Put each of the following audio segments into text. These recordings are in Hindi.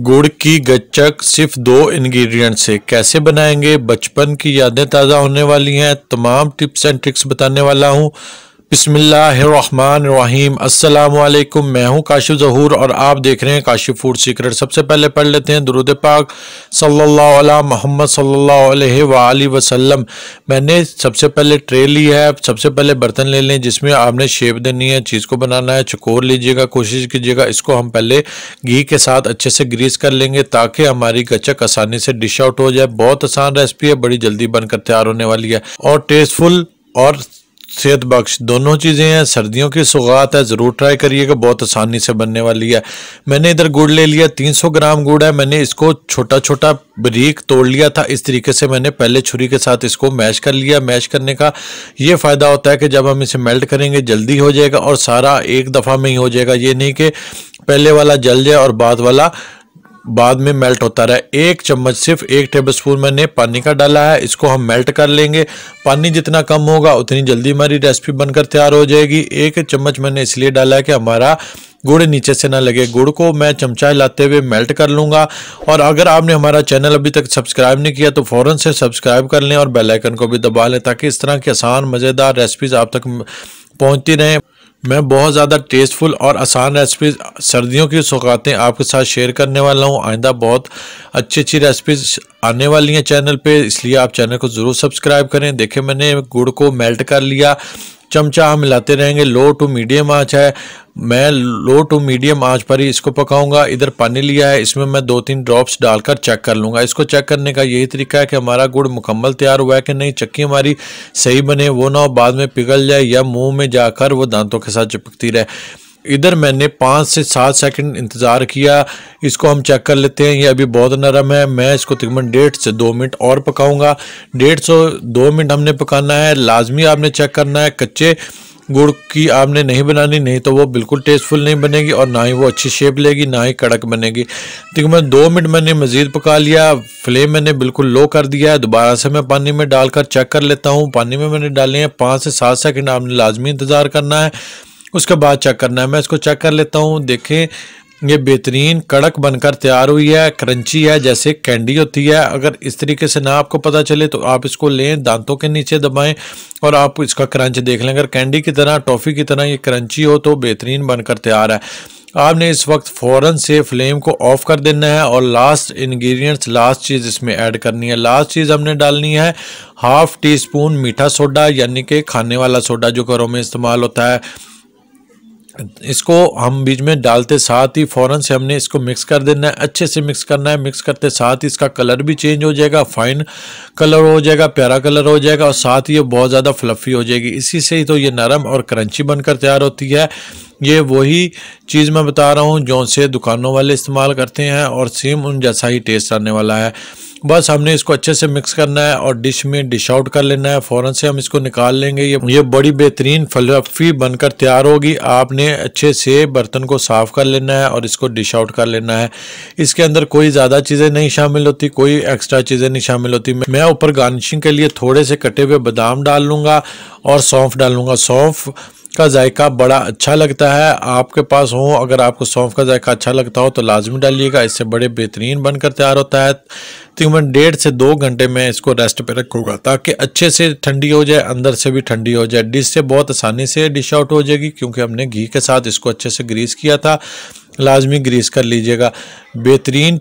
गुड़ की गच्चक सिर्फ 2 इंग्रेडिएंट से कैसे बनाएंगे, बचपन की यादें ताज़ा होने वाली हैं। तमाम टिप्स एंड ट्रिक्स बताने वाला हूं। बिस्मिल्लाहिर्रहमानिर्रहीम। अस्सलाम वालेकुम। मैं हूं काशिफ ज़हूर और आप देख रहे हैं काशिफ फूड सीक्रेट। सबसे पहले पढ़ लेते हैं दुरूद पाक सल्लल्लाहु अला मोहम्मद सल्लल्लाहु अलैहि वसल्लम। मैंने सबसे पहले ट्रे ली है। सबसे पहले बर्तन ले लें जिसमें आपने शेप देनी है, चीज़ को बनाना है। चकोर लीजिएगा, कोशिश कीजिएगा इसको हम पहले घी के साथ अच्छे से ग्रीस कर लेंगे ताकि हमारी गच्चक आसानी से डिश आउट हो जाए। बहुत आसान रेसिपी है, बड़ी जल्दी बनकर तैयार होने वाली है और टेस्टफुल और सेहत बख्श दोनों चीज़ें हैं। सर्दियों की सौगात है, ज़रूर ट्राई करिएगा, बहुत आसानी से बनने वाली है। मैंने इधर गुड़ ले लिया, 300 ग्राम गुड़ है। मैंने इसको छोटा छोटा बारीक तोड़ लिया था। इस तरीके से मैंने पहले छुरी के साथ इसको मैश कर लिया। मैश करने का ये फ़ायदा होता है कि जब हम इसे मेल्ट करेंगे जल्दी हो जाएगा और सारा एक दफ़ा में ही हो जाएगा। ये नहीं कि पहले वाला जल जाए और बाद में मेल्ट होता रहा। 1 चम्मच, सिर्फ 1 टेबलस्पून मैंने पानी का डाला है। इसको हम मेल्ट कर लेंगे। पानी जितना कम होगा उतनी जल्दी हमारी रेसिपी बनकर तैयार हो जाएगी। 1 चम्मच मैंने इसलिए डाला है कि हमारा गुड़ नीचे से ना लगे। गुड़ को मैं चमचा हिलाते हुए मेल्ट कर लूँगा। और अगर आपने हमारा चैनल अभी तक सब्सक्राइब नहीं किया तो फ़ौरन से सब्सक्राइब कर लें और बेल आइकन को भी दबा लें ताकि इस तरह की आसान मज़ेदार रेसिपीज़ आप तक पहुँचती रहें। मैं बहुत ज़्यादा टेस्टफुल और आसान रेसिपीज़, सर्दियों की सौगातें आपके साथ शेयर करने वाला हूँ। आइंदा बहुत अच्छी रेसिपीज़ आने वाली हैं चैनल पे, इसलिए आप चैनल को ज़रूर सब्सक्राइब करें। देखिए मैंने गुड़ को मेल्ट कर लिया। चमचा हम मिलाते रहेंगे। लो टू मीडियम आंच है, मैं लो टू मीडियम आंच पर ही इसको पकाऊंगा। इधर पानी लिया है, इसमें मैं 2-3 ड्रॉप्स डालकर चेक कर लूँगा। इसको चेक करने का यही तरीका है कि हमारा गुड़ मुकम्मल तैयार हुआ है कि नहीं, चक्की हमारी सही बने, वो ना हो बाद में पिघल जाए या मुंह में जाकर वो दांतों के साथ चिपकती रहे। इधर मैंने 5 से 7 सेकंड इंतज़ार किया। इसको हम चेक कर लेते हैं। ये अभी बहुत नरम है। मैं इसको तकरीबन 1.5 से 2 मिनट और पकाऊंगा। 1.5 से 2 मिनट हमने पकाना है। लाजमी आपने चेक करना है, कच्चे गुड़ की आपने नहीं बनानी, नहीं तो वो बिल्कुल टेस्टफुल नहीं बनेगी और ना ही वो अच्छी शेप लेगी, ना ही कड़क बनेगी। तकरीबन 2 मिनट मैंने मज़ीद पका लिया। फ्लेम मैंने बिल्कुल लो कर दिया है। दोबारा से मैं पानी में डालकर चेक कर लेता हूँ। पानी में मैंने डाले हैं 5 से 7 सेकंड, आपने लाजमी इंतज़ार करना है, उसके बाद चेक करना है। मैं इसको चेक कर लेता हूँ। देखें ये बेहतरीन कड़क बनकर तैयार हुई है, क्रंची है, जैसे कैंडी होती है। अगर इस तरीके से ना आपको पता चले तो आप इसको लें, दांतों के नीचे दबाएं और आप इसका क्रंच देख लें। अगर कैंडी की तरह, टॉफ़ी की तरह ये क्रंची हो तो बेहतरीन बनकर तैयार है। आपने इस वक्त फ़ौरन से फ्लेम को ऑफ कर देना है और लास्ट इंग्रेडिएंट्स, लास्ट चीज़ इसमें ऐड करनी है। लास्ट चीज़ हमने डालनी है 1/2 टीस्पून मीठा सोडा, यानी कि खाने वाला सोडा जो घरों में इस्तेमाल होता है। इसको हम बीच में डालते साथ ही फ़ौरन से हमने इसको मिक्स कर देना है, अच्छे से मिक्स करना है। मिक्स करते साथ ही इसका कलर भी चेंज हो जाएगा, फाइन कलर हो जाएगा, प्यारा कलर हो जाएगा और साथ ही ये बहुत ज़्यादा फ्लफ़ी हो जाएगी। इसी से ही तो ये नरम और क्रंची बनकर तैयार होती है। ये वही चीज़ मैं बता रहा हूँ जो से दुकानों वाले इस्तेमाल करते हैं और सेम उन जैसा ही टेस्ट आने वाला है। बस हमने इसको अच्छे से मिक्स करना है और डिश में डिश आउट कर लेना है। फ़ौरन से हम इसको निकाल लेंगे। ये बड़ी बेहतरीन फ्लफ़ी बनकर तैयार होगी। आपने अच्छे से बर्तन को साफ़ कर लेना है और इसको डिश आउट कर लेना है। इसके अंदर कोई ज़्यादा चीज़ें नहीं शामिल होती, कोई एक्स्ट्रा चीज़ें नहीं शामिल होती। मैं ऊपर गार्निशिंग के लिए थोड़े से कटे हुए बादाम डाल लूँगा और सौंफ डाल लूँगा। सौंफ का जायका बड़ा अच्छा लगता है, आपके पास हो, अगर आपको सौंफ का जायका अच्छा लगता हो तो लाजमी डालिएगा। इससे बड़े बेहतरीन बनकर तैयार होता है। तकरीबन 1.5 से 2 घंटे में इसको रेस्ट पे रखूँगा ताकि अच्छे से ठंडी हो जाए, अंदर से भी ठंडी हो जाए। डिश से बहुत आसानी से डिश आउट हो जाएगी क्योंकि हमने घी के साथ इसको अच्छे से ग्रीस किया था। लाजमी ग्रीस कर लीजिएगा। बेहतरीन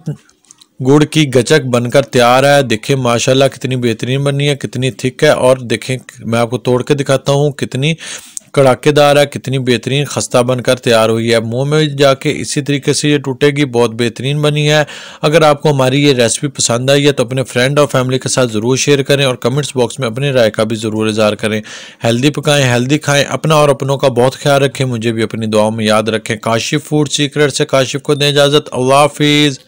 गुड़ की गच्चक बनकर तैयार है। देखें माशाल्लाह कितनी बेहतरीन बनी है, कितनी थिक है और देखें मैं आपको तोड़ के दिखाता हूँ कितनी कड़ाकेदार है, कितनी बेहतरीन खस्ता बनकर तैयार हुई है। मुंह में जाके इसी तरीके से ये टूटेगी। बहुत बेहतरीन बनी है। अगर आपको हमारी ये रेसिपी पसंद आई है तो अपने फ्रेंड और फैमिली के साथ ज़रूर शेयर करें और कमेंट्स बॉक्स में अपनी राय का भी ज़रूर इज़हार करें। हेल्दी पकाएं, हेल्दी खाएं, अपना और अपनों का बहुत ख्याल रखें। मुझे भी अपनी दुआओं में याद रखें। काशिफ फूड सीक्रेट से काशिफ को दें इजाज़त। अल्लाह हाफिज़।